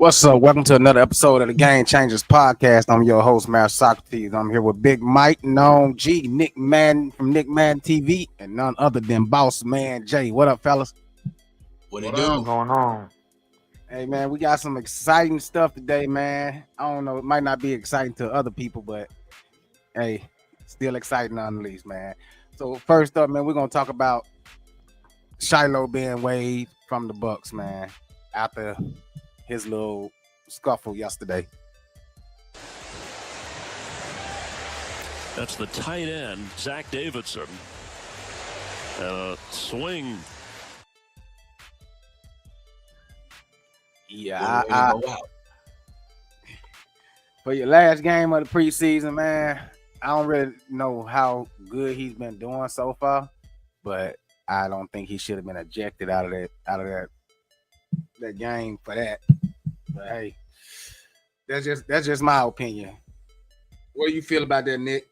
What's up? Welcome to another episode of the Game Changers Podcast. I'm your host, Master Socrates. I'm here with Big Mike, known G, Nick Madden from Nick Madden TV, and none other than Boss Man Jay. What up, fellas? What it do? Going on? Hey, man, we got some exciting stuff today, man. I don't know. It might not be exciting to other people, but, hey, still exciting nonetheless, man. So, first up, man, we're going to talk about Shilo being waived from the Bucs, man, after his little scuffle yesterday. That's the tight end, Zach Davidson. Swing. Yeah, for your last game of the preseason, man, I don't really know how good he's been doing so far, but I don't think he should have been ejected out of that game for that. But hey, that's just my opinion. What do you feel about that, Nick?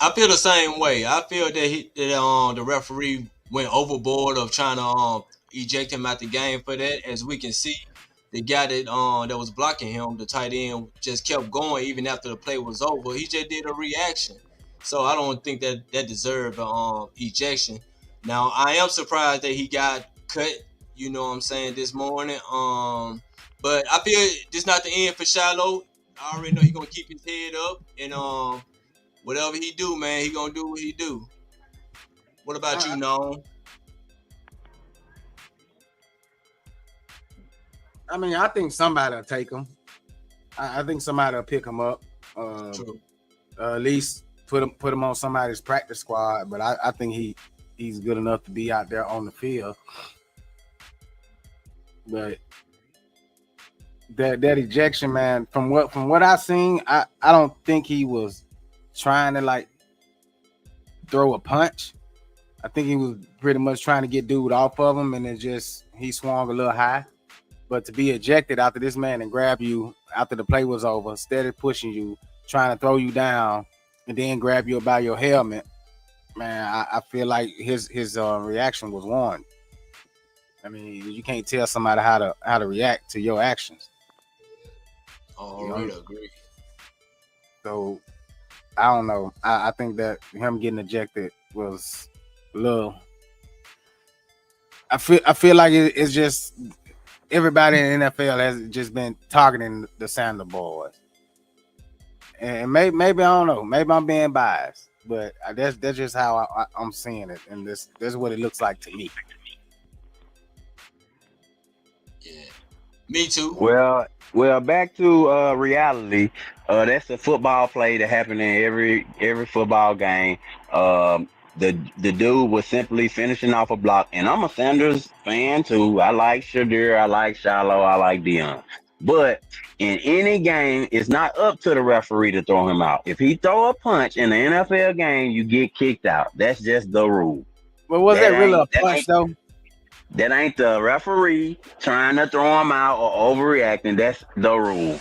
I feel the same way. I feel that the referee went overboard of trying to eject him out the game for that. As we can see, the guy that was blocking him, the tight end, just kept going even after the play was over. He just did a reaction, so I don't think that deserved ejection. Now I am surprised that he got cut. You know what I'm saying, this morning. But I feel this not the end for Shilo. I already know he's gonna keep his head up and whatever he do, man, he gonna do what he do. What about you, Noam? I mean, I think somebody will take him. I think somebody will pick him up. True. At least put him on somebody's practice squad. But I think he's good enough to be out there on the field. But that ejection, man, from what I seen, I don't think he was trying to like throw a punch. I think he was pretty much trying to get dude off of him, and then he swung a little high. But to be ejected after this man and grab you after the play was over, steady pushing you, trying to throw you down, and then grab you by your helmet, man, I feel like his reaction was warranted. I mean, you can't tell somebody how to react to your actions. Already agree. So I don't know. I think that him getting ejected was a little. I feel like it's just everybody in the NFL has just been targeting the Sandler boys, and maybe I don't know. Maybe I'm being biased, but that's just how I'm seeing it, and this is what it looks like to me. Yeah, me too. Well, back to reality. That's a football play that happened in every football game. The dude was simply finishing off a block, and I'm a Sanders fan too. I like Shedeur, I like Shilo, I like Dion. But in any game, it's not up to the referee to throw him out. If he throw a punch in the NFL game, you get kicked out. That's just the rule. But was that really a punch though? That ain't the referee trying to throw him out or overreacting. That's the rule.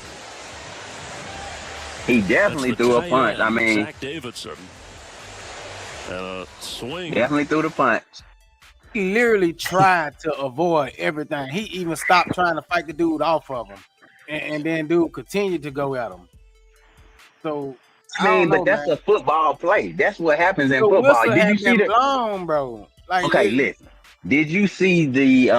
He definitely threw a punch. I mean, Zach Davidson. Swing. Definitely threw the punch. He literally tried to avoid everything. He even stopped trying to fight the dude off of him, and then dude continued to go at him. So but that's a football play. That's what happens in football. Did you see that? Blown, bro. Like, okay, listen. Did you see the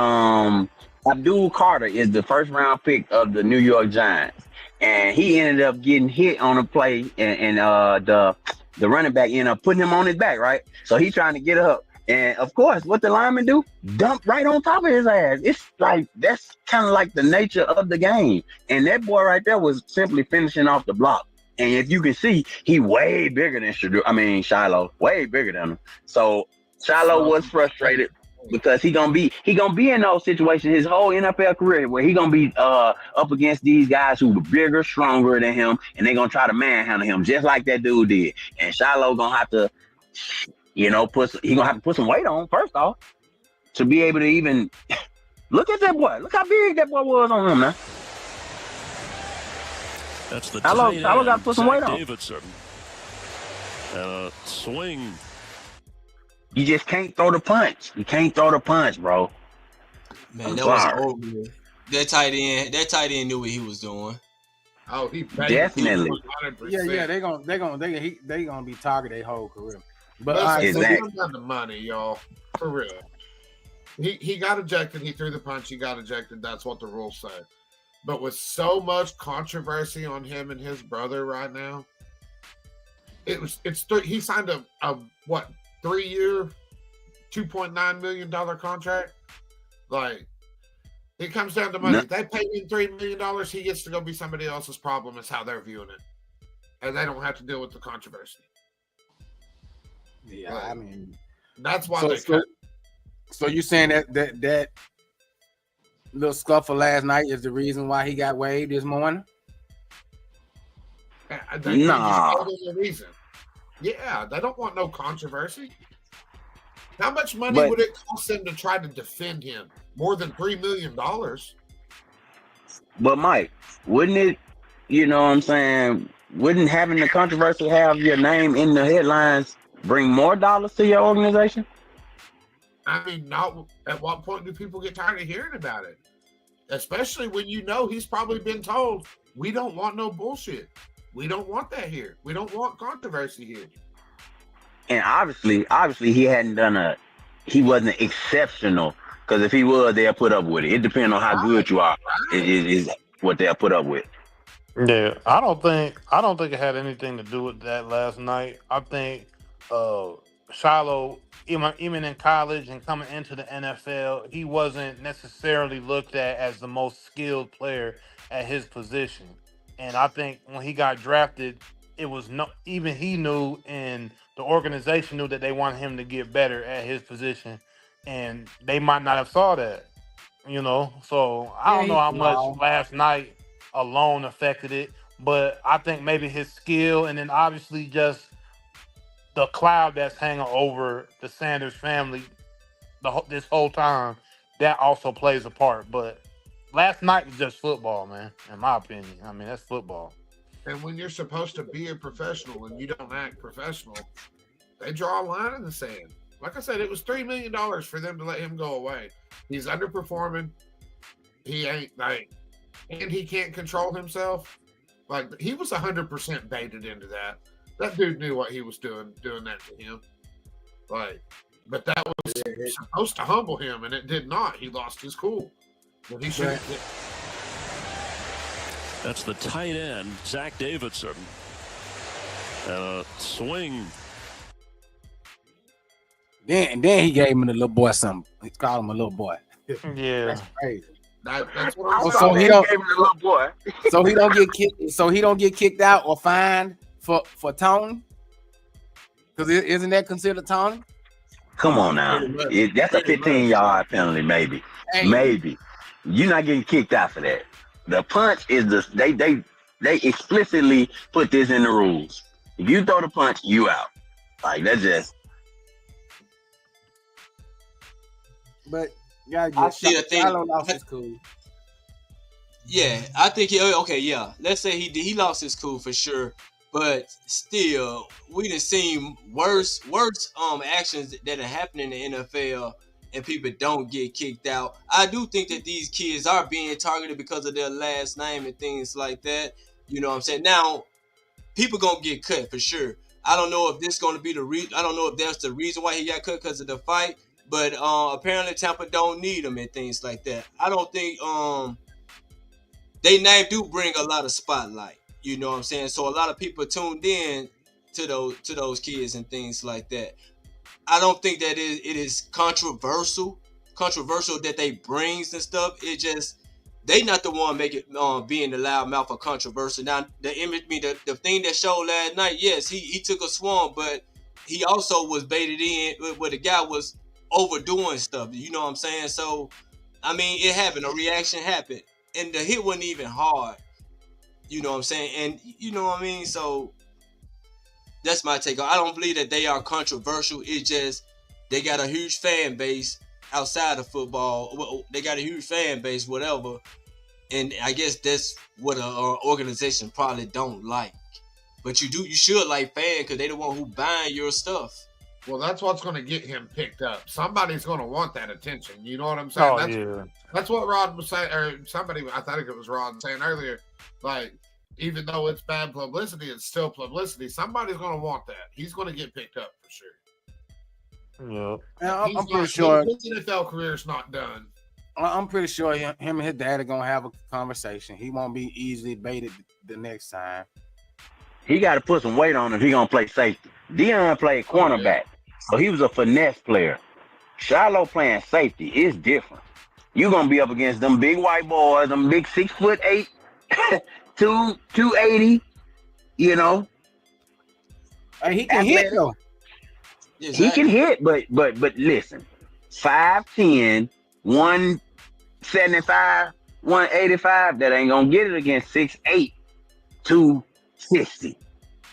Abdul Carter is the first round pick of the New York Giants, and he ended up getting hit on a play, and the running back ended up putting him on his back, right? So he's trying to get up, and of course, what the lineman do? Dump right on top of his ass. It's like that's kind of like the nature of the game, and that boy right there was simply finishing off the block. And if you can see, he way bigger than Shilo, way bigger than him. So Shilo was frustrated because he gonna be in those situations his whole NFL career where he gonna be up against these guys who are bigger, stronger than him, and they gonna try to manhandle him just like that dude did. And Shilo gonna have to, put some weight on first off to be able to even look at that boy. Look how big that boy was on him, man. That's the Shilo got to put some weight on. Davidson. Swing. You just can't throw the punch. You can't throw the punch, bro. Man, that was over. That tight end knew what he was doing. Oh, he Definitely. 100%. Yeah, they gonna be targeted their whole career. But Listen, Exactly. he done the money, y'all. For real. He got ejected. He threw the punch. He got ejected. That's what the rules say. But with so much controversy on him and his brother right now, he signed a 3-year, $2.9 million contract. Like, it comes down to money. No. They paid him $3 million. He gets to go be somebody else's problem. Is how they're viewing it, and they don't have to deal with the controversy. yeah, I mean, that's why they cut. So you saying that little scuffle last night is the reason why he got waived this morning? They Nah. just gave him the reason. Yeah, they don't want no controversy. How much money would it cost them to try to defend him? More than $3 million. But Mike, wouldn't it, you know what I'm saying, wouldn't having the controversy have your name in the headlines bring more dollars to your organization? I mean, not at what point do people get tired of hearing about it? Especially when you know he's probably been told, we don't want no bullshit. We don't want that here. We don't want controversy here. And obviously he wasn't exceptional, because if he was, they'll put up with it. It depends on how good you are. It is what they'll put up with. Yeah, I don't think it had anything to do with that last night. I think Shilo, even in college and coming into the NFL, he wasn't necessarily looked at as the most skilled player at his position. And I think when he got drafted, it was even he knew, and the organization knew that they wanted him to get better at his position, and they might not have saw that, So I don't know how much last night alone affected it, but I think maybe his skill, and then obviously just the cloud that's hanging over the Sanders family this whole time, that also plays a part. But last night was just football, man, in my opinion. I mean, that's football. And when you're supposed to be a professional and you don't act professional, they draw a line in the sand. Like I said, it was $3 million for them to let him go away. He's underperforming. He ain't and he can't control himself. Like, he was 100% baited into that. That dude knew what he was doing that to him. Like, but that was supposed to humble him, and it did not. He lost his cool. But he should. That's the tight end, Zach Davidson. Swing. Then he gave him the little boy something. He called him a little boy. Yeah, that's crazy. That's what I'm So he don't. Gave him the little boy. So he don't get kicked. So he don't get kicked out or fined for taunting. Because isn't that considered taunting? Come on now. That's a 15-yard penalty, maybe. Hey. Maybe. You're not getting kicked out for that. The punch is they explicitly put this in the rules. If you throw the punch, you out. Like, that's just. But gotta get Shilo lost his cool. Yeah, I think let's say he lost his cool for sure, but still, we done seen worse actions that are happening in the NFL, and people don't get kicked out. I do think that these kids are being targeted because of their last name and things like that. You know what I'm saying? Now, people gonna get cut for sure. I don't know if this gonna be the reason. I don't know if that's the reason why he got cut, because of the fight. But apparently Tampa don't need him and things like that. I don't think they name do bring a lot of spotlight. You know what I'm saying? So a lot of people tuned in to those kids and things like that. I don't think that it is controversial that they brings and stuff. It just they not the one making being the loudmouth of controversy. Now the thing that showed last night, yes, he took a swung, but he also was baited in where the guy was overdoing stuff. You know what I'm saying? So I mean, it happened. A reaction happened, and the hit wasn't even hard. You know what I'm saying? And you know what I mean? So that's my take on it. I don't believe that they are controversial. It's just they got a huge fan base outside of football. Well, they got a huge fan base, whatever. And I guess that's what an organization probably don't like. But you should like fans, because they the one who buying your stuff. Well, that's what's going to get him picked up. Somebody's going to want that attention. You know what I'm saying? That's what Rod was saying, or somebody, I think it was Rod saying earlier. Like, even though it's bad publicity, it's still publicity. Somebody's going to want that. He's going to get picked up for sure. Yeah. I'm pretty sure his NFL career's not done. I'm pretty sure him and his dad are gonna have a conversation. He won't be easily baited the next time. He got to put some weight on if he gonna play safety. Dion played cornerback, so he was a finesse player. Shilo playing safety is different. You're gonna be up against them big white boys, them big 6'8", 280. You know, Hey, he can hit though. Exactly. he can hit, but listen, 5'10", 175, 185. That ain't gonna get it against 6'8", 260.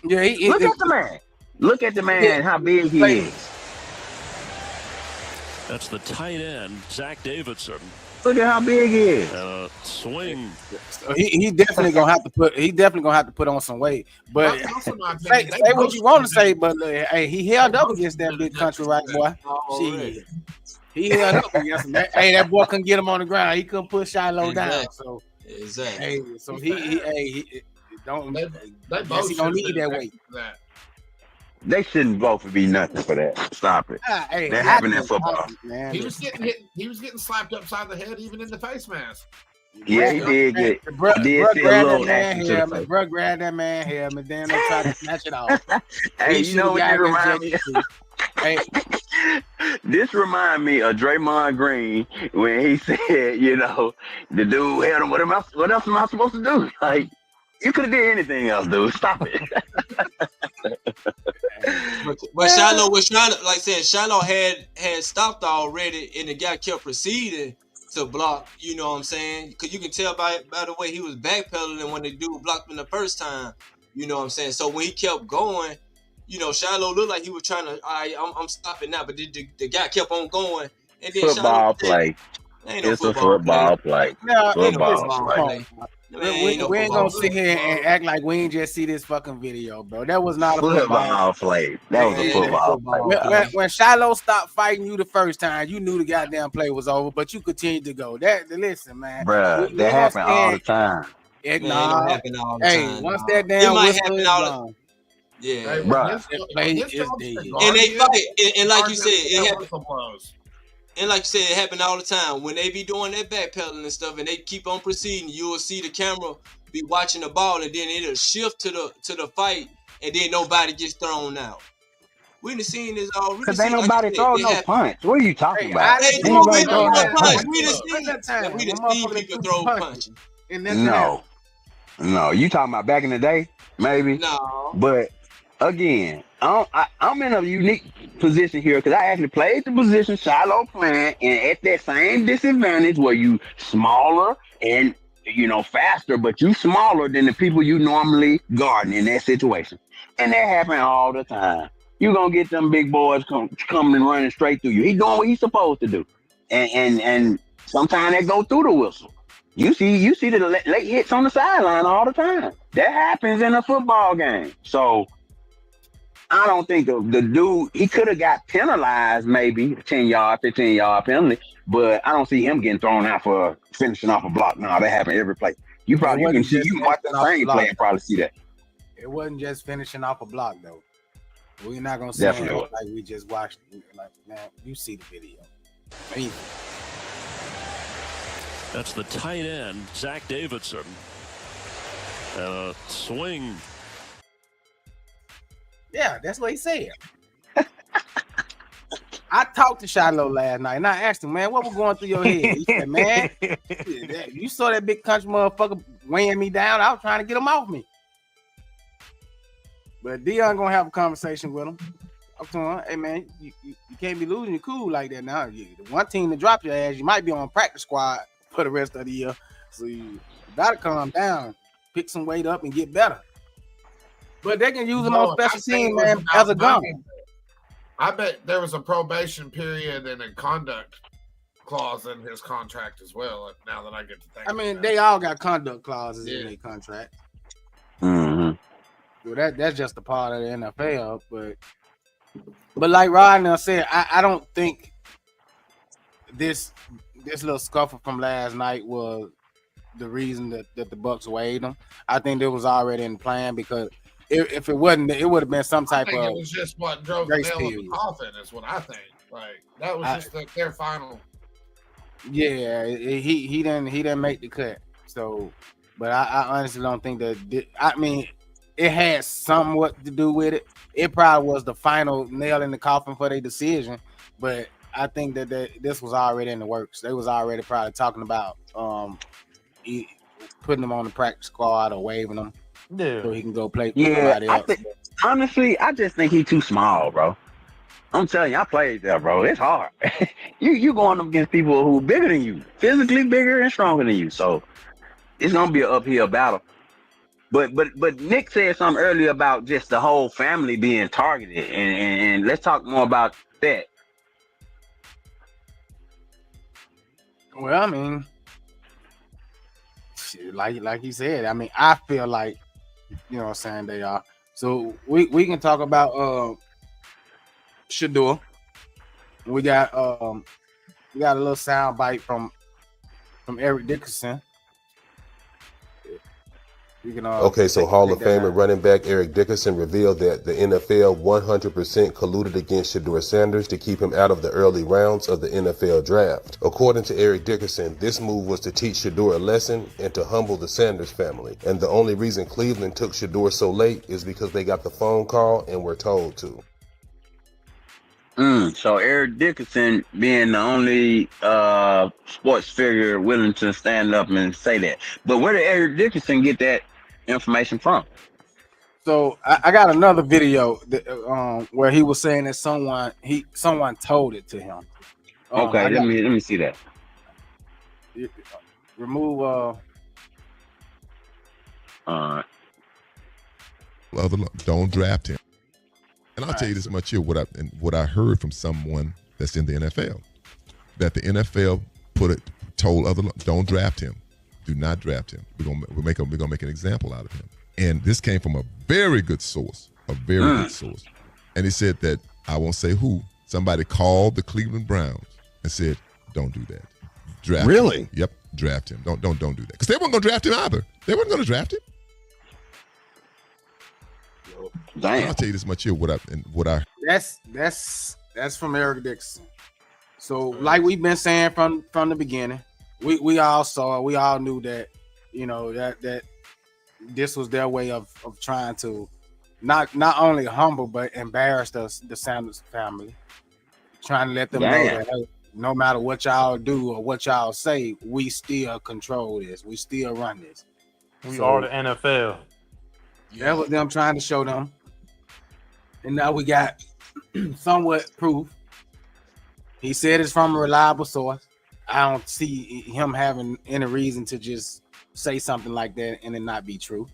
Yeah, Look at the man. Look at the man. How big he is. That's the tight end, Zach Davidson. Look at how big he is. Swing. He definitely gonna have to put on some weight. But That's also my say opinion. what you want to say, but hey, he held up against that big country right boy. Already. Shit. He held up against him. Hey, that boy couldn't get him on the ground. He couldn't push Shilo down. So Exactly. hey, so he don't. They Yes, both he don't should need have that been weight. for that. They shouldn't both be nothing for that. Stop it. Hey, That happened in football. Man. He was getting hit. He was getting slapped upside the head, even in the face mask. Yeah, he did get. Bro, He did see a grabbed that little man action to the helmet. face. Bro, grabbed that man helmet. Then they tried to snatch it off. Hey, He you know what should've this got remind me? injected too. Hey, This remind me of Draymond Green when he said, you know, the dude held him. What else am I supposed to do? Like, you could have did anything else, dude. Stop it. But Shilo was trying to, like I said, Shilo had stopped already, and the guy kept proceeding to block. You know what I'm saying? Because you can tell by the way he was backpedaling when the dude blocked him the first time. You know what I'm saying? So when he kept going, you know, Shilo looked like he was trying to. I'm stopping now, but the guy kept on going, and then Football Shilo, play. Ain't no It's a football play. no, Football play. we ain't gonna sit here and act like we ain't just see this fucking video, bro. That was not a Football play. That was a Yeah, football play. When Shilo stopped fighting you the first time, you knew the goddamn play was over, but you continued to go. Listen, man. Bruh, that happen all the time. Man, it don't happen all the time. Once nah. that damn It might whistle happen is all the gone. Yeah. Hey, Bruh. And they fight, and like you said, it happen. blows. And like you said, it happen all the time. When they be doing that backpedaling and stuff, and they keep on proceeding, you will see the camera be watching the ball, and then it'll shift to the fight, and then nobody gets thrown out. We done seen this already. Because ain't nobody throwing no punch. What are you talking about? They Ain't do nobody throw throwing no punch. punch. We done seen people throw punch. No, you talking about back in the day, maybe. No. But again, I'm in a unique position here because I actually played the position Shilo playing, and at that same disadvantage where you smaller and faster, but you smaller than the people you normally guarding in that situation, and that happen all the time. You gonna get them big boys coming and running straight through you. He doing what he's supposed to do, and sometimes they go through the whistle. You see the late hits on the sideline all the time. That happens in a football game. So I don't think the dude, he could have got penalized maybe 10-yard, 15-yard penalty, but I don't see him getting thrown out for finishing off a block. No, that happens every play. You can watch the same play and probably see that. It wasn't just finishing off a block though. We're not gonna say Definitely. like we just watched. Like, man, you see the video. Maybe. That's the tight end, Zach Davidson. Swing. Yeah, that's what he said. I talked to Shilo last night and I asked him, man, what was going through your head? He said, man, you saw that big country motherfucker weighing me down. I was trying to get him off me. But Dion gonna have a conversation with him. I'm telling him, hey man, you can't be losing your cool like that now. The one team to drop your ass, you might be on practice squad for the rest of the year. So you gotta calm down, pick some weight up and get better. But they can use him on special team, man, as a gun. I bet there was a probation period and a conduct clause in his contract as well. Now that I get to think, I mean, they all got conduct clauses in their contract. Mm-hmm. So that's just a part of the NFL. But But like Rodney said, I don't think this little scuffle from last night was the reason that the Bucs waived him. I think it was already in the plan because if it wasn't, it would have been some I type think of it was just what drove the grace nail in the period. coffin. Is what I think. Like that was just their final. Yeah, he didn't make the cut. So, but I honestly don't think that. I mean, it had somewhat to do with it. It probably was the final nail in the coffin for their decision. But I think that this was already in the works. They was already probably talking about putting him on the practice squad or waiving him so he can go play for somebody else. Honestly, I just think he's too small, bro. I'm telling you, I played there, bro. It's hard. you going up against people who bigger than you, physically bigger and stronger than you. So it's gonna be an uphill battle. But Nick said something earlier about just the whole family being targeted, and let's talk more about that. Well, I mean, like he said, I mean, I feel like, you know what I'm saying, they are. So we can talk about Shedeur. We got a little sound bite from Eric Dickerson. Okay, so Hall of Famer running back Eric Dickerson revealed that the NFL 100% colluded against Shedeur Sanders to keep him out of the early rounds of the NFL draft. According to Eric Dickerson, this move was to teach Shedeur a lesson and to humble the Sanders family. And the only reason Cleveland took Shedeur so late is because they got the phone call and were told to. So Eric Dickerson being the only sports figure willing to stand up and say that. But where did Eric Dickerson get that information from? So I got another video that, where he was saying that someone told it to him. Okay, let me see that. Remove don't draft him. And I'll tell you this much here: what I heard from someone that's in the NFL, that the NFL told other, don't draft him, do not draft him. We're gonna make an example out of him. And this came from a very good source, good source. And he said that, I won't say who, somebody called the Cleveland Browns and said, don't do that. Draft him. Yep, draft him. Don't do that, because they weren't gonna draft him either. They weren't gonna draft him. Damn. I'll tell you this much here: what I that's from Eric Dickerson. So, like we've been saying from the beginning, we all saw, we all knew that, you know, that this was their way of trying to not only humble but embarrass the Sanders family, trying to let them know that, hey, no matter what y'all do or what y'all say, we still control this, we still run this. We are the NFL. That was them trying to show them. And now we got somewhat proof. He said it's from a reliable source. I don't see him having any reason to just say something like that and it not be true.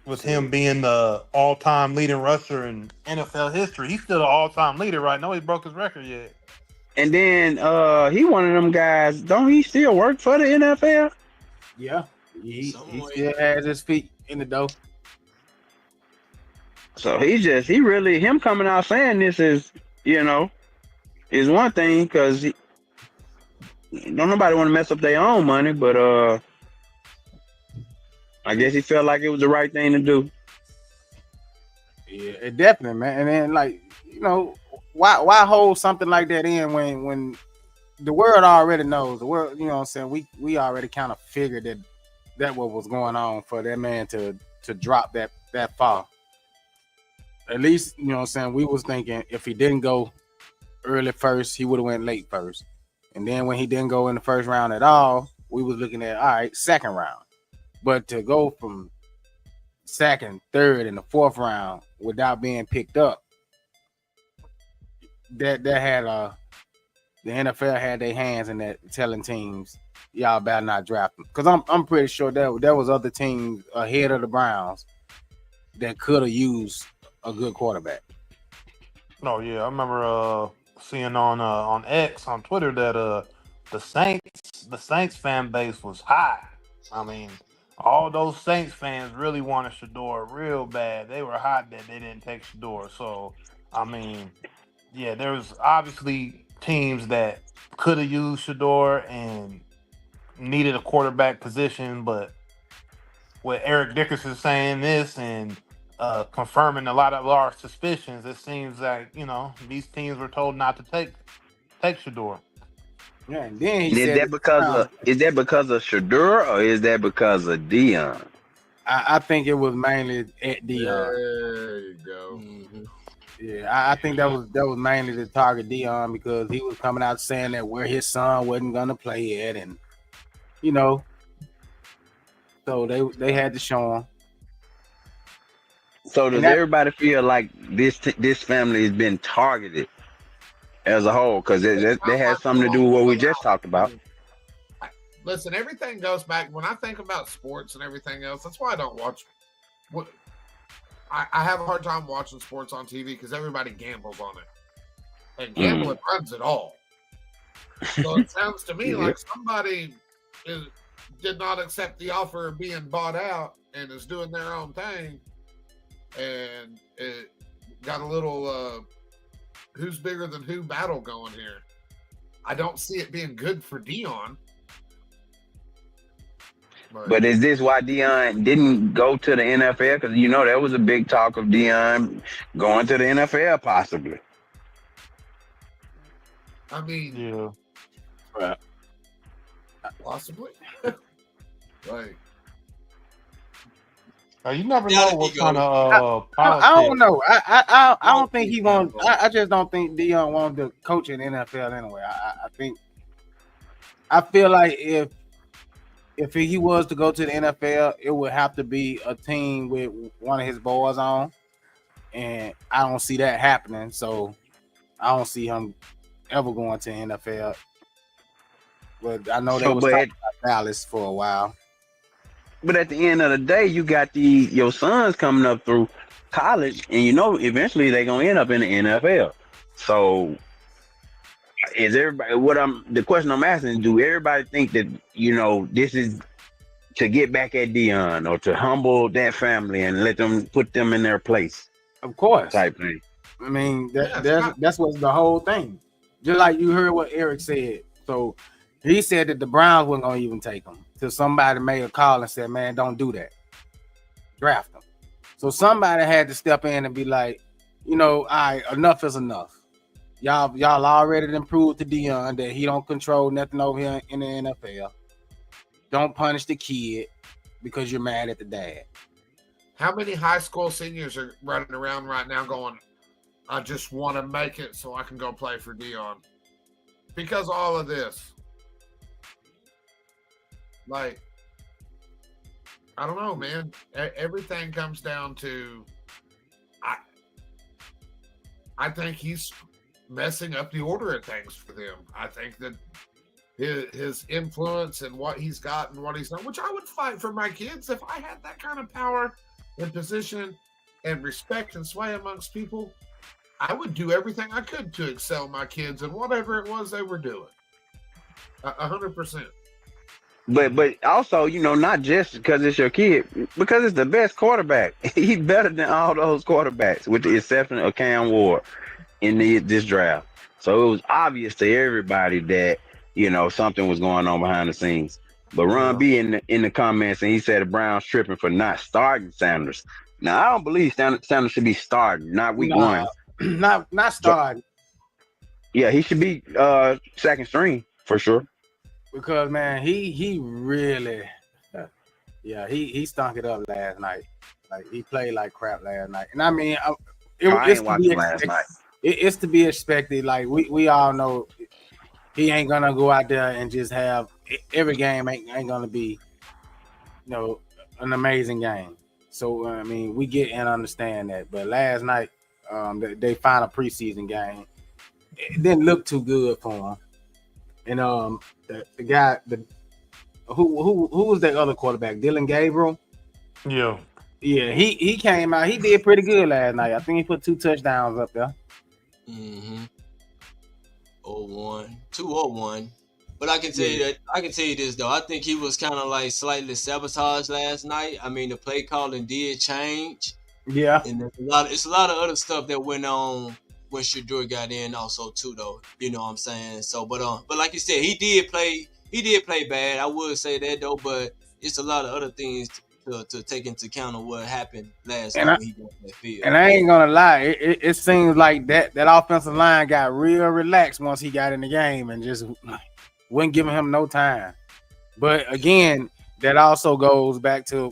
With him being the all-time leading rusher in NFL history, he's still the all-time leader, right? No, he broke his record yet. And then he one of them guys. Don't he still work for the NFL? Yeah, he still has his feet in the dough. So him coming out saying this is, you know, is one thing, because don't nobody want to mess up their own money, but I guess he felt like it was the right thing to do. Yeah, it definitely, man. And then, like, you know, why hold something like that in when the world already knows? The world, you know what I'm saying? We already kind of figured that what was going on for that man to drop that far. At least, you know what I'm saying, we was thinking if he didn't go early first, he would have went late first. And then when he didn't go in the first round at all, we was looking at, all right, second round. But to go from second, third, and the fourth round without being picked up, that had the NFL had their hands in that, telling teams, y'all better not draft him. Because I'm pretty sure there was other teams ahead of the Browns that could have used a good quarterback. Oh yeah, I remember seeing on X, on Twitter, that the Saints fan base was high. I mean, all those Saints fans really wanted Shedeur real bad. They were hot that they didn't take Shedeur. So, I mean, yeah, there was obviously teams that could have used Shedeur and needed a quarterback position, but with Eric Dickerson saying this and confirming a lot of our suspicions, it seems like these teams were told not to take Shedeur. Yeah, and then he Is said, that because of Shedeur or is that because of Dion? I think it was mainly at Dion. There you go. Mhm. Yeah, I think that was mainly to target Dion because he was coming out saying that where his son wasn't gonna play at, and so they had to show him. So does everybody feel like this family has been targeted as a whole? Because that has something to do with what we just talked about. Listen, everything goes back. When I think about sports and everything else, that's why I don't watch. I have a hard time watching sports on TV because everybody gambles on it. And gambling runs it all. So it sounds to me like somebody did not accept the offer of being bought out and is doing their own thing. And it got a little who's bigger than who battle going here. I don't see it being good for Dion. But is this why Dion didn't go to the NFL? Because there was a big talk of Dion going to the NFL possibly. I mean, Yeah. Right. Possibly. Like, You never Yeah, know there what you kind go. of I don't politics. know. I don't think he wants. I just don't think Dion wanted to coach in the NFL anyway. I feel like if he was to go to the NFL, it would have to be a team with one of his boys on, and I don't see that happening. So I don't see him ever going to the NFL. But I know they was talking about Dallas for a while. But at the end of the day, you got your sons coming up through college, and eventually they're gonna end up in the NFL. So is everybody? The question I'm asking: do everybody think that this is to get back at Dion or to humble that family and let them put them in their place? Of course. Type thing. I mean, that's what's the whole thing. Just like you heard what Eric said. So he said that the Browns weren't going to even take him till somebody made a call and said, man, don't do that. Draft him. So somebody had to step in and be like, all right, enough is enough. Y'all already done proved to Dion that he don't control nothing over here in the NFL. Don't punish the kid because you're mad at the dad. how many high school seniors are running around right now going, I just want to make it so I can go play for Dion? Because of all of this. Like, I don't know, man. Everything comes down to, I think he's messing up the order of things for them. I think that his influence and what he's got and what he's done, which I would fight for my kids if I had that kind of power and position and respect and sway amongst people. I would do everything I could to excel my kids in whatever it was they were doing. 100%. But also, not just because it's your kid, because it's the best quarterback. He's better than all those quarterbacks, with the exception of Cam Ward in this draft. So it was obvious to everybody that something was going on behind the scenes. But Ron B in the comments, and he said the Browns tripping for not starting Sanders. Now I don't believe Sanders should be starting, not week one. Not starting. Yeah, he should be second string for sure. Because man, he really, he stunk it up last night. Like he played like crap last night, and I mean, it's to be expected. It's to be expected. Like we all know, he ain't gonna go out there and just have every game ain't gonna be, an amazing game. So I mean, we get and understand that. But last night, they found a preseason game. It didn't look too good for him. And the guy, who was that other quarterback? Dylan Gabriel. Yeah, he came out. He did pretty good last night. I think he put 2 touchdowns up there. 201. But I can tell you this though. I think he was kind of like slightly sabotaged last night. I mean, the play calling did change, Yeah. and it's a lot of other stuff that went on when Shedeur got in also too though. You know what I'm saying? So, but like you said, he did play bad. I would say that though, but it's a lot of other things to take into account of what happened last And night I when he got that field. and I ain't gonna lie, it seems like that offensive line got real relaxed once he got in the game and just wasn't giving him no time. But again, that also goes back to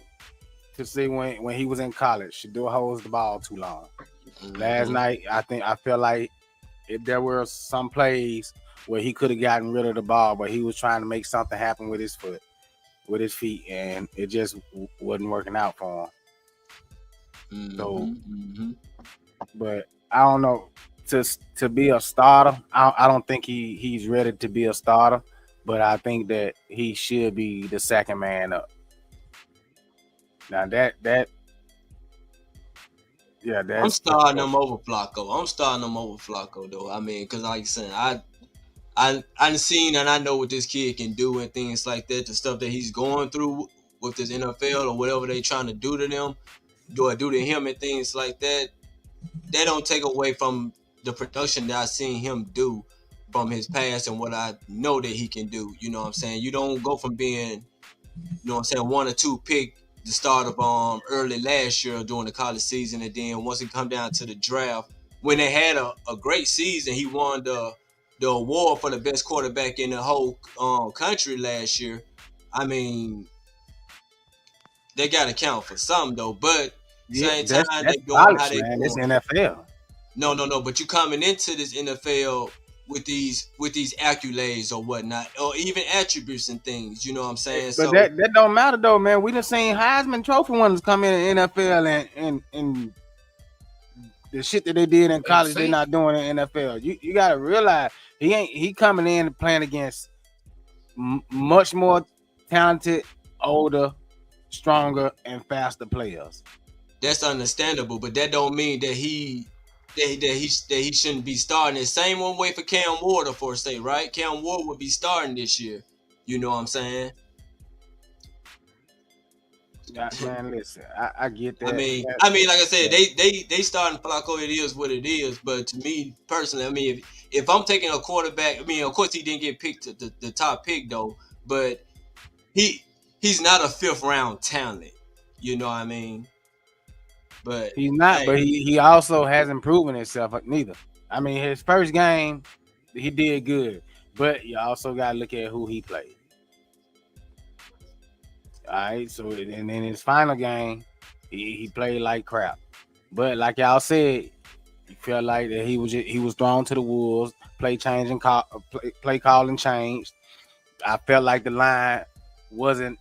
see when he was in college, Shedeur holds the ball too long. Last night, I feel like if there were some plays where he could have gotten rid of the ball, but he was trying to make something happen with his feet, and it just wasn't working out for him. So, but I don't know, to be a starter, I don't think he's ready to be a starter, but I think that he should be the second man up. Now that's I'm starting him over Flacco though. I mean, because like I said, I've seen and I know what this kid can do and things like that. The stuff that he's going through with this NFL or whatever they trying to do to them, do to him and things like that. They don't take away from the production that I seen him do from his past and what I know that he can do. You know what I'm saying? You don't go from being, you know what I'm saying, 1 or 2 pick the start of early last year during the college season, and then once it come down to the draft, when they had a great season, he won the award for the best quarterback in the whole country last year. I mean, they got to count for something though, but same time that's they doing college, how they man. doing. It's NFL. No. But you coming into this NFL with these accolades or whatnot, or even attributes and things. You know what I'm saying? But So that don't matter though, man. We done seen Heisman Trophy winners come in the NFL and the shit that they did in college, they're not doing in NFL. You gotta realize he coming in and playing against much more talented, older, stronger, and faster players. that's understandable, but that don't mean that he shouldn't be starting. The same one way for Cam Ward, for say, right? Cam Ward would be starting this year. You know what I'm saying? Man, listen, I get that. I mean, like I said, they starting Flacco. It is what it is. But to me personally, I mean, if I'm taking a quarterback, I mean, of course he didn't get picked the top pick though, but he's not a 5th round talent. You know what I mean? But he's not. But he also hasn't proven himself neither. I mean, his first game, he did good, but you also got to look at who he played. All right, so and in his final game, he played like crap. But like y'all said, he felt like that he was thrown to the wolves. Play calling changed. I felt like the line wasn't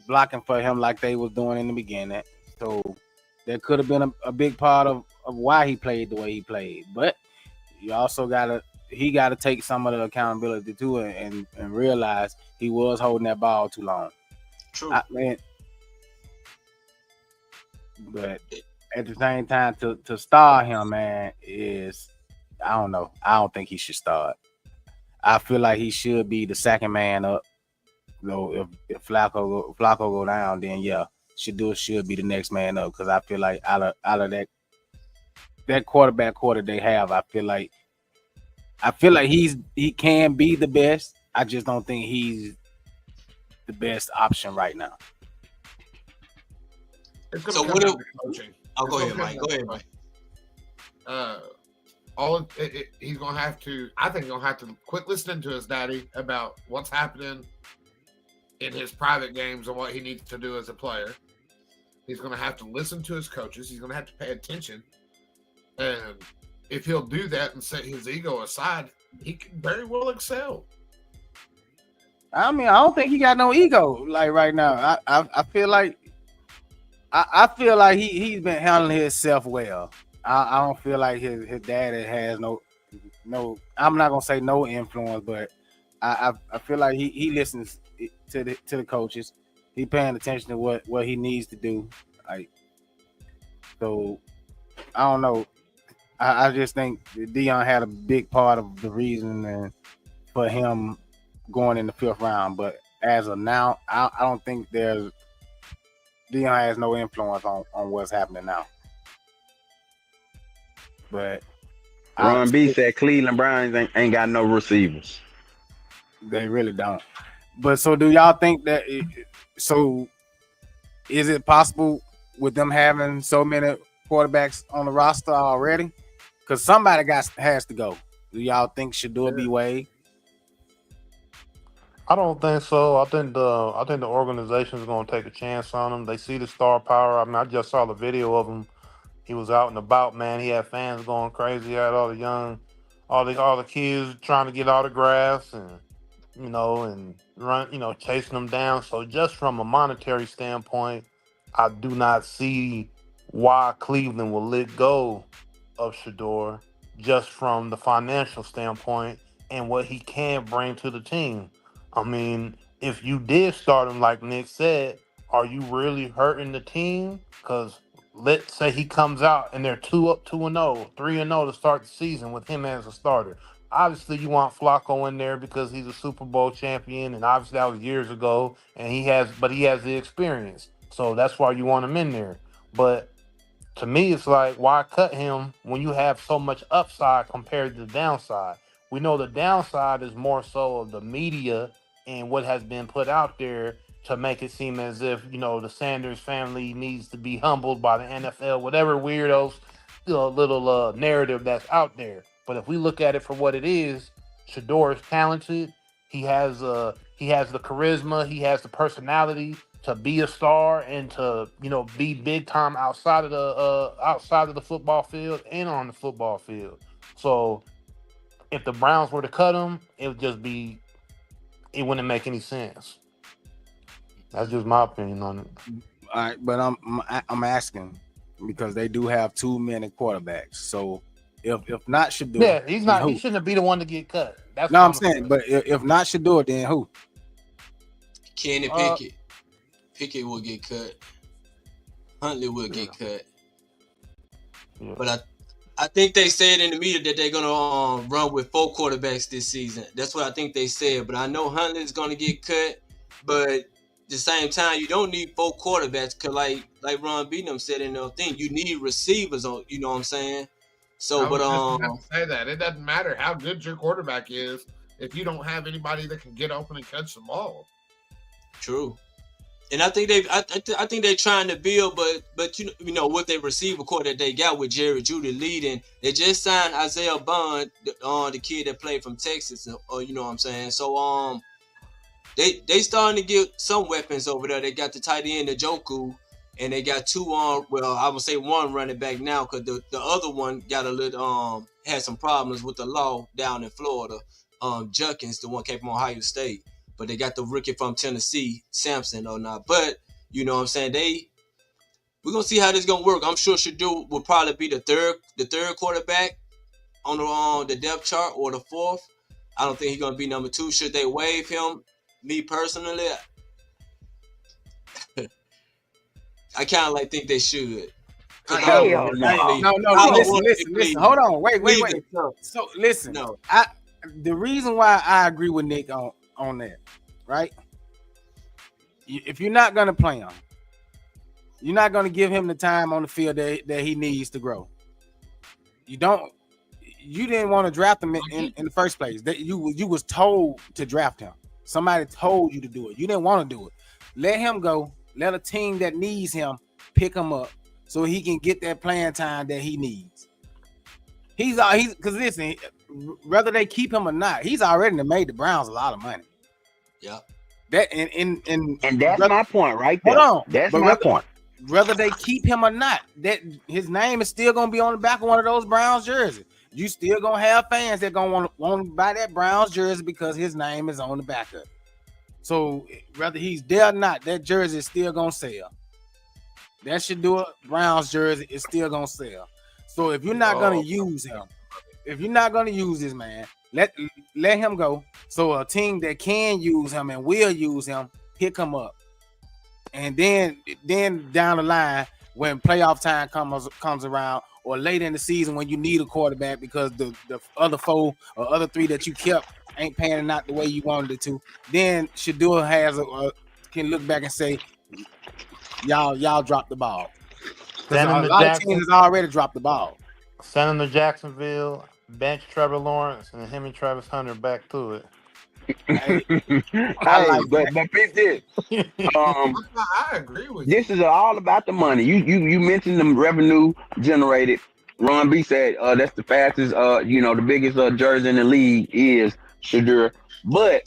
blocking for him like they was doing in the beginning. So that could have been a big part of why he played the way he played. But you also gotta take some of the accountability too and realize he was holding that ball too long. True. But at the same time, to star him, man, is I don't know. I don't think he should start. I feel like he should be the second man up. So if Flacco go down, then yeah, Shedeur should be the next man up because I feel like out of that quarterback quarter they have, I feel like he can be the best. I just don't think he's the best option right now. So what do coaching? I'll go ahead, Mike. Go ahead, Mike. He's gonna have to. I think he's gonna have to quit listening to his daddy about what's happening in his private games and what he needs to do as a player. He's gonna have to listen to his coaches. He's gonna have to pay attention, and if he'll do that and set his ego aside, he can very well excel. I mean, I don't think he got no ego like right now. I feel like he's been handling himself well. I don't feel like his daddy has no. I'm not gonna say no influence, but I feel like he listens to the coaches. He paying attention to what he needs to do. Like, so I don't know. I just think Deion had a big part of the reason for him going in the 5th round. But as of now, I don't think Dion has no influence on what's happening now. But Ron B said Cleveland Browns ain't got no receivers. They really don't. But so do y'all think that so is it possible with them having so many quarterbacks on the roster already? Because somebody has to go. Do y'all think Shedeur be waived? I don't think so. I think the organization is going to take a chance on him. They see the star power. I mean, I just saw the video of him. He was out and about, man. He had fans going crazy. He had all the kids trying to get autographs and run, chasing them down. So just from a monetary standpoint, I do not see why Cleveland will let go of Shedeur just from the financial standpoint and what he can bring to the team. I mean, if you did start him, like Nick said, are you really hurting the team? Because let's say he comes out and they're 2-0, 3-0 to start the season with him as a starter. Obviously, you want Flacco in there because he's a Super Bowl champion, and obviously that was years ago, and he has the experience. So that's why you want him in there. But to me, it's like, why cut him when you have so much upside compared to the downside? We know the downside is more so of the media and what has been put out there to make it seem as if, the Sanders family needs to be humbled by the NFL, whatever weirdos, little narrative that's out there. But if we look at it for what it is, Shedeur is talented. He has the charisma. He has the personality to be a star and to be big time outside of the football field and on the football field. So if the Browns were to cut him, it wouldn't make any sense. That's just my opinion on it. All right, but I'm asking because they do have too many quarterbacks. So if not Shedeur, yeah, he's not. He shouldn't be the one to get cut. That's no, I'm saying. But if not Shedeur, then who? Kenny Pickett. Pickett will get cut. Huntley will get cut. Yeah. But I think they said in the media that they're gonna run with 4 quarterbacks this season. That's what I think they said. But I know Huntley's gonna get cut. But at the same time, you don't need 4 quarterbacks because, like Ron Beatham said in the thing, you need receivers on. You know what I'm saying? So, I was just to say that it doesn't matter how good your quarterback is if you don't have anybody that can get open and catch the ball. True. And I think they're trying to build, but with their receiver core that they got with Jerry Jeudy leading, they just signed Isaiah Bond, the kid that played from Texas. You know what I'm saying? So they starting to get some weapons over there. They got the tight end Njoku, and they got 2 I would say 1 running back now because the other one got a little had some problems with the law down in Florida. Junkins, the one came from Ohio State. But they got the rookie from Tennessee, Sampson or not. But you know what I'm saying? We're gonna see how this gonna work. I'm sure Shedeur will probably be the third quarterback on the depth chart or the 4th. I don't think he's gonna be number 2. Should they waive him? Me personally, I kind of think they should. No. Listen. Hold on. Wait. So listen. No. The reason why I agree with Nick on that, right? If you're not gonna play him, you're not gonna give him the time on the field that he needs to grow. You didn't want to draft him in the first place. That you was told to draft him. Somebody told you to do it. You didn't want to do it. Let him go. Let a team that needs him pick him up so he can get that playing time that he needs. He's because listen, whether they keep him or not, he's already made the Browns a lot of money. Yeah. That and that's my point right there. Hold on. That's my point. Whether they keep him or not, that his name is still gonna be on the back of one of those Browns jerseys. You still gonna have fans that gonna want to buy that Browns jersey because his name is on the back of it. So whether he's there or not, that jersey is still gonna sell. That Shedeur Browns jersey is still gonna sell. So if you're not gonna use him, if you're not gonna use this man, let him go. So a team that can use him and will use him, pick him up. And then down the line, when playoff time comes around, or late in the season when you need a quarterback because the other 4 or other 3 that you kept ain't panning out the way you wanted it to, then Shedeur has can look back and say, y'all dropped the ball. Because a lot of teams has already dropped the ball. Send him to Jacksonville, bench Trevor Lawrence, and him and Travis Hunter back to it. Hey, like but peep this. I agree with you. This is all about the money. You mentioned the revenue generated. Ron B said that's the fastest, the biggest jersey in the league is Shedeur. But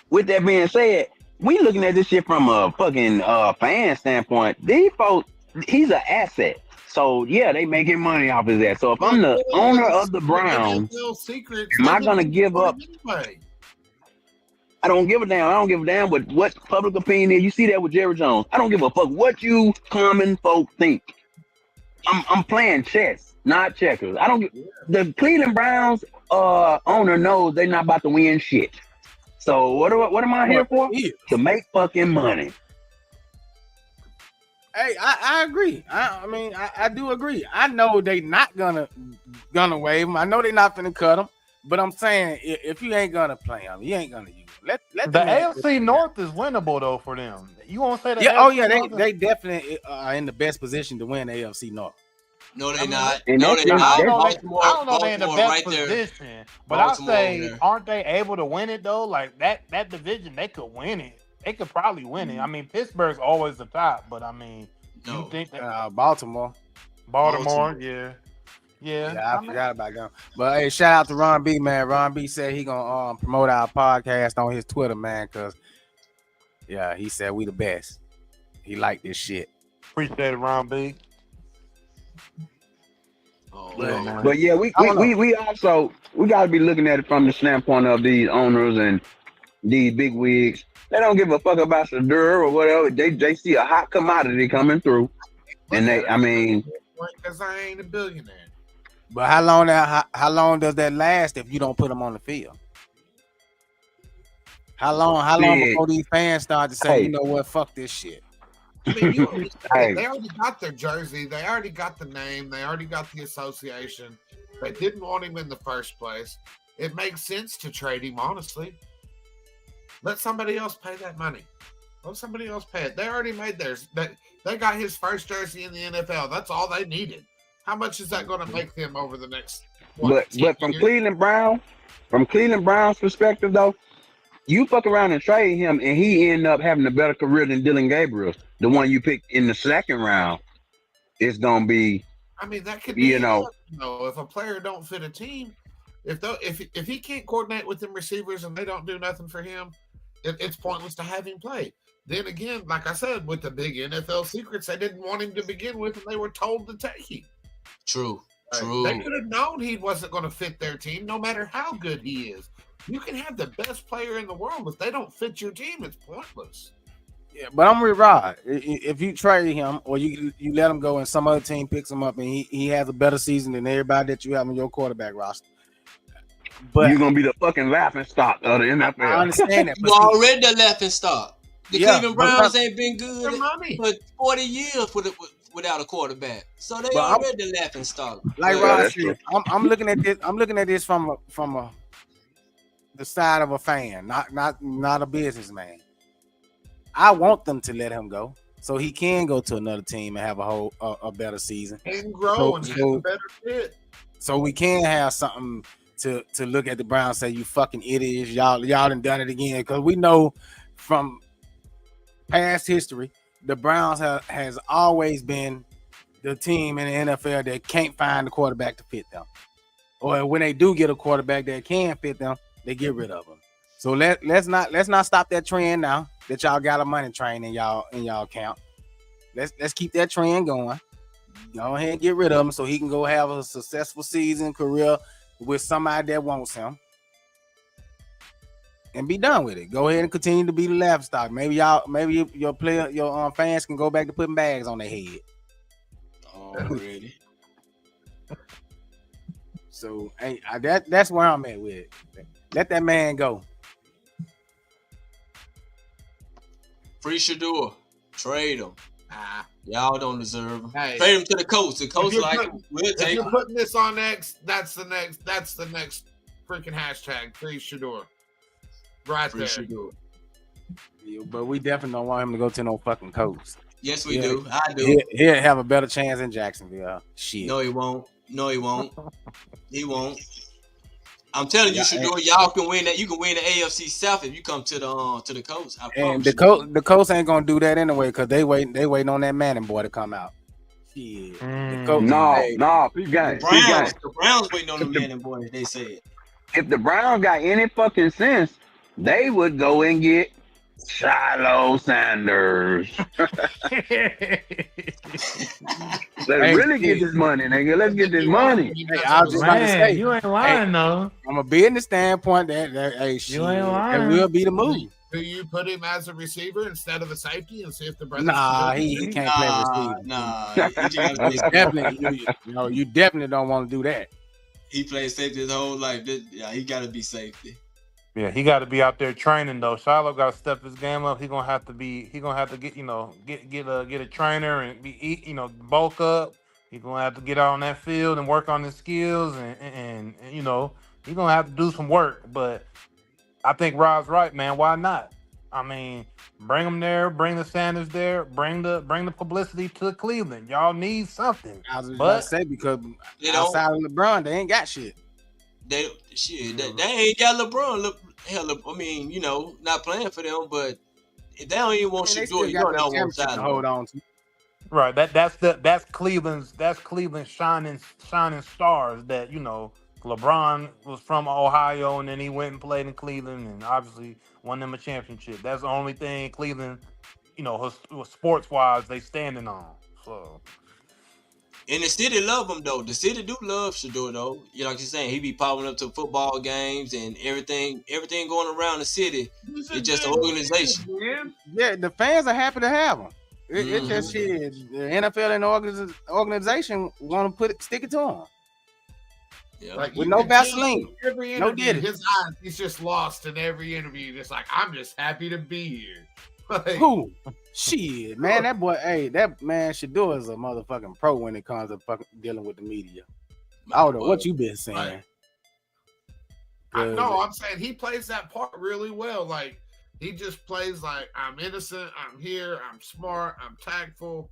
with that being said, we looking at this shit from a fucking fan standpoint. These folks, he's an asset. So yeah, they making money off his ass. So if I'm the owner of the Browns, am I gonna give up? I don't give a damn. I don't give a damn what public opinion is. You see that with Jerry Jones. I don't give a fuck what you common folk think. I'm playing chess, not checkers. I don't. The Cleveland Browns owner knows they're not about to win shit. So what am I here for? To make fucking money. Hey, I agree. I mean, I do agree. I know they not gonna waive him. I know they not gonna cut him. But I'm saying, if you ain't gonna play him, you ain't gonna use him. Let the AFC North is winnable though for them. You won't say that? Yeah. Oh yeah, they definitely are in the best position to win the AFC North. No, they're not. No, they're not. I don't know they're in the best position, but I say, aren't they able to win it though? Like that division, they could win it. They could probably win it. I mean, Pittsburgh's always the top, but I mean, you think that Baltimore, yeah. I forgot about them. But hey, shout out to Ron B, man. Ron B said he gonna promote our podcast on his Twitter, man, because he said we the best. He liked this shit. Appreciate it, Ron B. But yeah, we also gotta be looking at it from the standpoint of these owners and these big wigs. They don't give a fuck about Shedeur or whatever. They see a hot commodity coming through, and because I ain't a billionaire. But how long does that last if you don't put them on the field? How long before these fans start to say, you know what, fuck this shit? I mean, they already got their jersey. They already got the name. They already got the association. They didn't want him in the first place. It makes sense to trade him, honestly. Let somebody else pay that money. Let somebody else pay it. They already made theirs. They got his first jersey in the NFL. That's all they needed. How much is that going to make them over the next? But from Cleveland Browns perspective though, you fuck around and trade him, and he end up having a better career than Dylan Gabriel, the one you picked in the second round. It's gonna be. I mean, that could be. If a player don't fit a team, if he can't coordinate with them receivers and they don't do nothing for him, it's pointless to have him play. Then again, like I said, with the big NFL secrets, they didn't want him to begin with, and they were told to take him. True. They could have known he wasn't going to fit their team, no matter how good he is. You can have the best player in the world, if they don't fit your team, it's pointless. Yeah, but I'm with Rod. If you trade him or you let him go and some other team picks him up and he has a better season than everybody that you have on your quarterback roster, but you're gonna be the fucking laughing stock of the NFL. I understand that. You already the laughing stock. The Cleveland Browns ain't been good for 40 years without a quarterback, so they already the laughing stock. Like Rod said, I'm looking at this. I'm looking at this from the side of a fan, not a businessman. I want them to let him go so he can go to another team and have a better season and grow and have a better fit. So we can have something to look at the Browns and say, you fucking idiots, y'all done it again. Because we know from past history, the Browns has always been the team in the NFL that can't find the quarterback to fit them. Or when they do get a quarterback that can fit them, they get rid of them. So let's not stop that trend now that y'all got a money train in y'all camp. Let's keep that trend going. Go ahead and get rid of him so he can go have a successful season career with somebody that wants him. And be done with it. Go ahead and continue to be the laughing stock. Maybe your fans can go back to putting bags on their head. Already. So that's where I'm at with it. Let that man go. Free Shedeur. Trade him. Y'all don't deserve him. Hey, trade him to the coach. The coach we'll take him. If you're putting this on X, that's the next freaking hashtag. Free Shedeur. Right for there. Shedeur. Yeah, but we definitely don't want him to go to no fucking coast. Yes, we Yeah. do. I do. He'll have a better chance in Jacksonville. Shit. No, he won't. No, he won't. He won't. I'm telling you, Yeah, Shedeur, y'all can win that. You can win the AFC South if you come to the coast. I And promise the coast ain't gonna do that anyway because they waiting on that Manning boy to come out. Shit. The coast, No, peace game. The Browns waiting on the Manning boy. They said. If the Browns got any fucking sense, they would go and get Shilo Sanders. Let's really get this money, nigga. Let's get this money. Hey, I was just about to say, you ain't lying though. From a business standpoint, that hey, shit, You ain't lying. that will be the move. Do you put him as a receiver instead of a safety and see if the brothers Nah, can do it? he can't play receiver. Nah. He just gotta play Definitely, you definitely don't want to do that. He played safety his whole life. He got to be safety. Yeah, he got to be out there training though. Shilo got to step his game up. He gonna have to get get a trainer and be bulk up. He gonna have to get out on that field and work on his skills and he gonna have to do some work. But I think Rod's right, man. Why not? I mean, bring them there, bring the Sanders there, bring the publicity to Cleveland. Y'all need something. I was just about to say because outside of LeBron, they ain't got shit. They ain't got LeBron. Hell, I mean, not playing for them, but if they don't even want Shedeur, you don't want to hold on to. Right. That's Cleveland's shining stars that LeBron was from Ohio and then he went and played in Cleveland and obviously won them a championship. That's the only thing Cleveland, sports wise, they standing on. So. And the city love him though. The city do love Shedeur though. Like you're saying, he be popping up to football games and everything going around the city. It's just an organization. Yeah, the fans are happy to have him. It's just shit. The NFL and the organization want to stick it to him. Yeah. Like, with no Vaseline. Every interview, his eyes, he's just lost in every interview. Just like, I'm just happy to be here. Like, who? Shit, man, that boy, Shedeur is a motherfucking pro when it comes to fucking dealing with the media. I don't know what you been saying. Right. I'm saying he plays that part really well. Like, he just plays like, I'm innocent, I'm here, I'm smart, I'm tactful.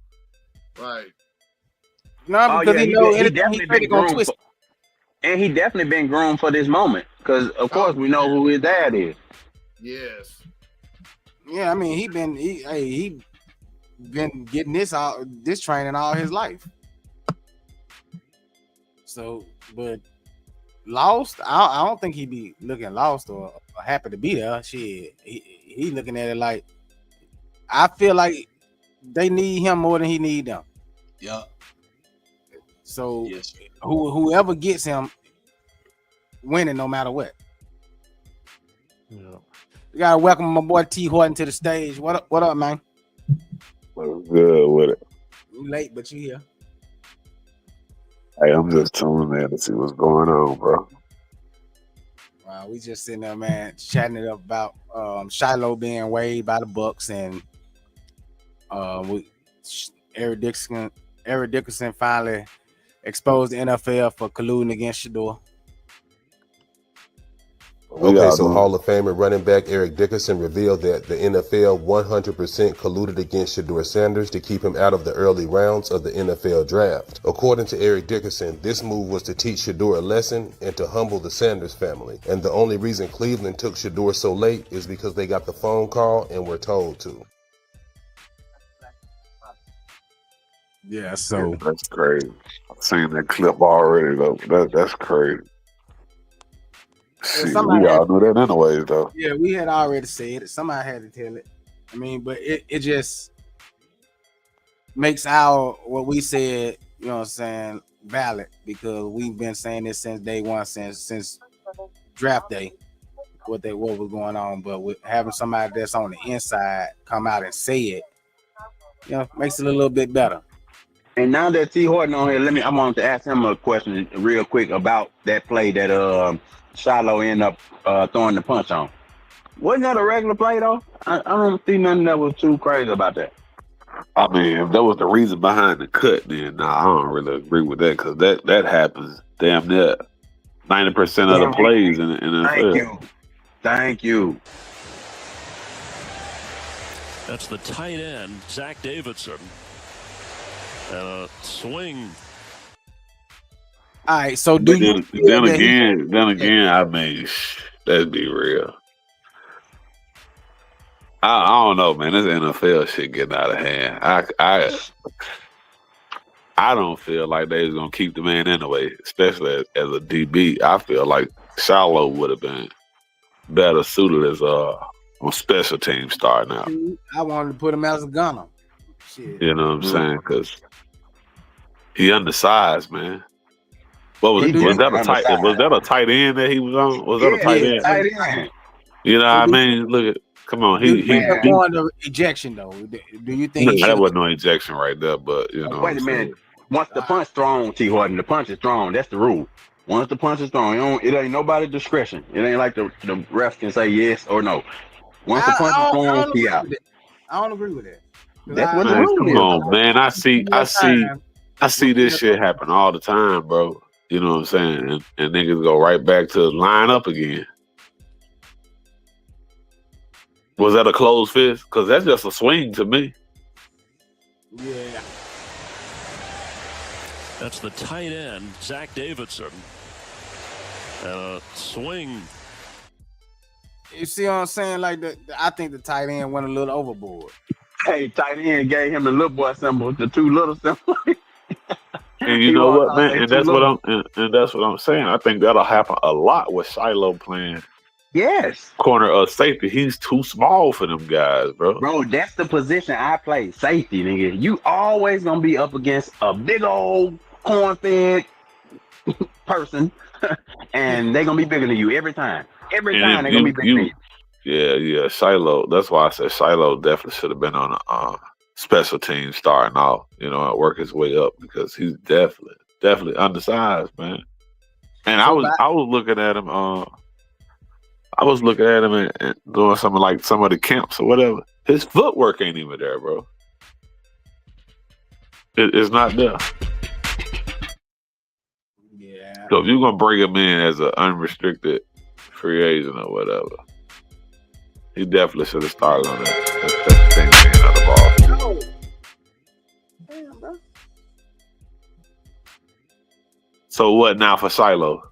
Like, no, because he definitely been groomed. And he definitely been groomed for this moment. Because, of course, we know who his dad is. Yes. Yeah, I mean, he been getting this training all his life. So, but lost, I don't think he be looking lost or happy to be there. Shit, he looking at it like, I feel like they need him more than he need them. Yeah. So whoever gets him winning no matter what. Yeah. We gotta welcome my boy T Horton to the stage. What up, man? What's good with it? You late, but you here. Hey, I'm just tuning in to see what's going on, bro. Wow, we just sitting there, man, chatting it up about Shilo being waived by the Bucs and Eric Dickerson finally exposed the NFL for colluding against Shedeur. Okay, so Hall of Famer running back Eric Dickerson revealed that the NFL 100% colluded against Shedeur Sanders to keep him out of the early rounds of the NFL draft. According to Eric Dickerson, this move was to teach Shedeur a lesson and to humble the Sanders family. And the only reason Cleveland took Shedeur so late is because they got the phone call and were told to. Yeah, so that's crazy. I've seen that clip already, though. That's crazy. See, we all knew that anyways, though. Yeah, we had already said it. Somebody had to tell it. I mean, but it just makes what we said, you know what I'm saying, valid, because we've been saying this since day one, since draft day, what was going on. But with having somebody that's on the inside come out and say it, makes it a little bit better. And now that T Horton on here, I wanted to ask him a question real quick about that play that Shilo ended up throwing the punch on. Wasn't that a regular play though? I don't see nothing that was too crazy about that. I mean, if that was the reason behind the cut, then I don't really agree with that, because that happens damn near 90% of the plays in the NFL. Thank you. Thank you. That's the tight end, Zach Davidson. And a swing. All right, so do But you then again, I mean, let's be real. I don't know, man. This NFL shit getting out of hand. I don't feel like they was gonna keep the man anyway, especially as a DB. I feel like Shilo would have been better suited as a special team star now. I wanted to put him as a gunner. Shit. You know what I'm saying? Because he undersized, man. What was He that a tight? undersized. Was that a tight end that he was on? Was that a tight end? Tight end. You know what I mean? Look at, come on, he on the ejection though. Do you think that wasn't no ejection right there? But you know, wait a minute. Once the punch thrown, T. Horton, the punch is thrown. That's the rule. Once the punch is thrown, it ain't nobody's discretion. It ain't like the ref can say yes or no. Once the punch is thrown, he out. I don't agree with that. That's what the rule come is. on, man. I see this shit happen all the time, bro. You know what I'm saying? And niggas go right back to line up again. Was that a closed fist? Because that's just a swing to me. Yeah. That's the tight end, Zach Davidson. And a swing. You see what I'm saying? Like I think the tight end went a little overboard. Hey, tight end gave him the little boy symbol, the two little symbols. And you know what, man? And that's what I'm saying. I think that'll happen a lot with Shilo playing. Yes. Corner of safety. He's too small for them guys, bro. Bro, that's the position I play. Safety, nigga. You always gonna be up against a big old corn-fed person, and they're gonna be bigger than you every time. Every time they're gonna be bigger than you. Yeah. Shilo. That's why I said Shilo definitely should have been on a special team starting off. You know, and work his way up because he's definitely undersized, man. And I was looking at him. I was looking at him and doing something like some of the camps or whatever. His footwork ain't even there, bro. It's not there. Yeah. So if you're gonna bring him in as an unrestricted free agent or whatever, he definitely should have started on that thing of the ball. Damn, bro. So what now for Shilo?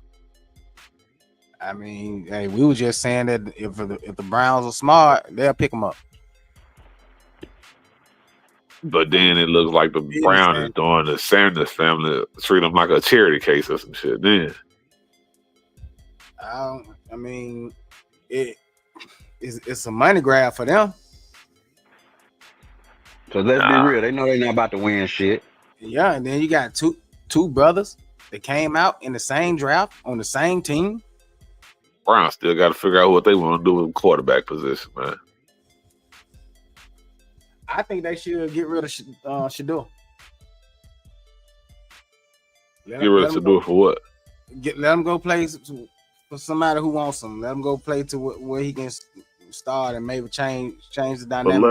I mean, hey, we were just saying that if the Browns are smart, they'll pick him up. But then it looks like the Browns is doing the Sanders family treat them like a charity case or some shit. Then I mean, it's a money grab for them. So let's be real. They know they're not about to win shit. Yeah, and then you got two brothers that came out in the same draft on the same team. Browns still got to figure out what they want to do with the quarterback position, man. I think they should get rid of Shedeur. Get rid of Shedeur for what? Let him go play for somebody who wants him. Let him go play to where he can start and maybe change the dynamic. But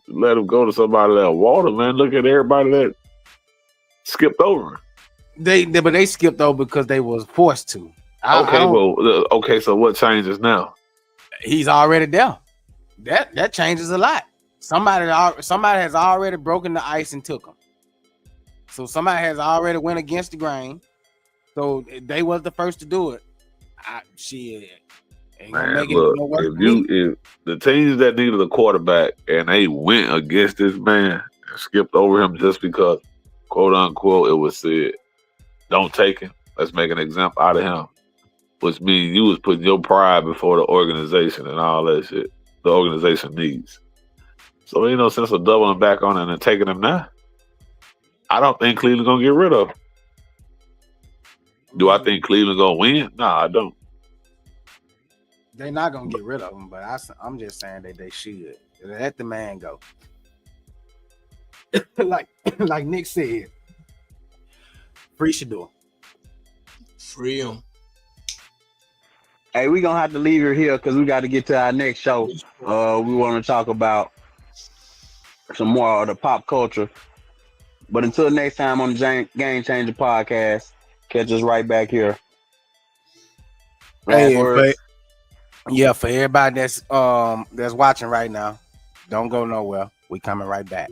let him go to somebody that water, man. Look at everybody that skipped over. But they skipped over because they was forced to. Okay, so what changes now? He's already there. That changes a lot. Somebody has already broken the ice and took him. So somebody has already went against the grain. So they was the first to do it. Man, look, if the teams that needed a quarterback and they went against this man and skipped over him just because, quote unquote, it was said, don't take him. Let's make an example out of him. Which means you was putting your pride before the organization and all that shit the organization needs. So ain't no sense of doubling back on it and taking him now. I don't think Cleveland gonna get rid of him. Do I think Cleveland gonna win? Nah, I don't. They're not gonna get rid of him, but I'm just saying that they should let the man go. like Nick said, free Shedeur. Free him. Hey, we're going to have to leave her here because we got to get to our next show. We want to talk about some more of the pop culture. But until next time on the Game Changer podcast, catch us right back here. Hey, Yeah, for everybody that's watching right now, don't go nowhere. We coming right back.